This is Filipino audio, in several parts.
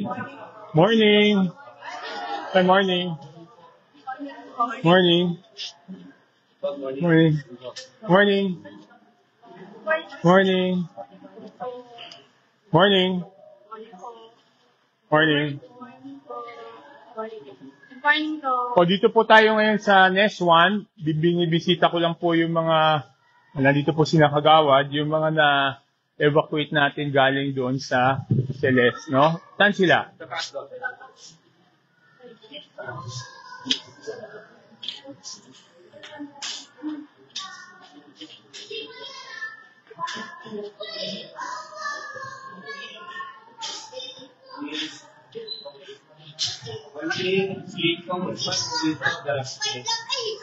Morning. Hi, morning. Morning. Morning. Morning. Morning. Morning. Morning. O, dito po tayo ngayon sa Nest 1. Binibisita ko lang po yung mga, nandito po sila kagawad, yung mga na-evacuate natin galing doon sa Celeste, no? Saan sila?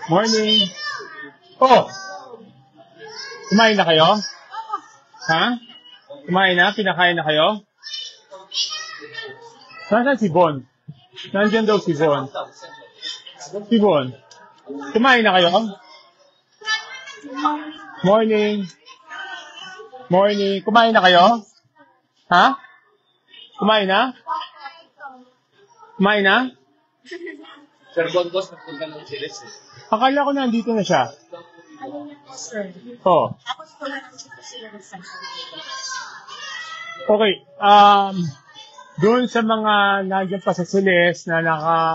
Morning. Oh, kumain na kayo? Ha? Kumain na? Pinakain na kayo? Nasaan si Bon? Nandiyan daw si Bon. Si Bon. Kumain na kayo? Morning. Morning. Kumain na kayo? Ha? Kumain na? Kumain na? Sir Bonbos, nagpunta ng Celeste. Akala ko nandito na siya. Oh. Okay. Doon sa mga nandiyan pa sa Celeste na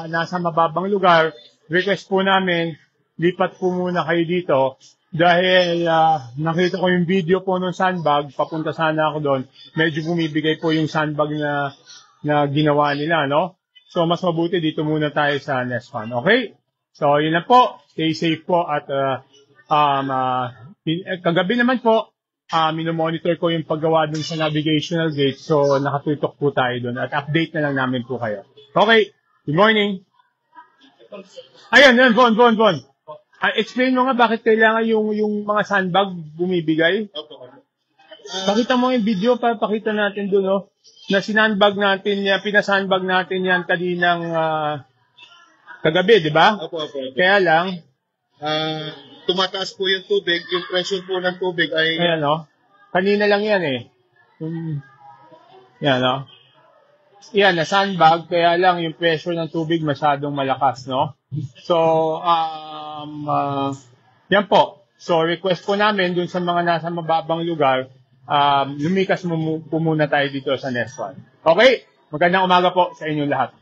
nasa mababang lugar, request po namin, lipat po muna kayo dito dahil nakita ko yung video po ng sandbag, papunta sana ako doon. Medyo bumibigay po yung sandbag na ginawa nila, no? So, mas mabuti dito muna tayo sa Nest 1. Okay? So, yun na po. Stay safe po at kagabi naman po, minomonitor ko yung paggawa dun sa navigational gate. So, nakatutok po tayo dun at update na lang namin po kayo. Okay. Good morning. Ayun, Von. Explain mo nga bakit kailangan yung mga sandbag bumibigay. Pakita mo yung video para pakita natin dun, no? Na sinandbag natin yan, pinasandbag natin yan kaninang kagabi, di ba? Opo. Kaya lang, Tumataas po yung tubig, yung pressure po ng tubig ay... ayan, no? Kanina lang yan eh. Yan, no? Yan, na sandbag, kaya lang yung pressure ng tubig masyadong malakas, no? So, yan po. So, request po namin dun sa mga nasa mababang lugar, lumikas po muna tayo dito sa Nest 1. Okay? Magandang umaga po sa inyong lahat.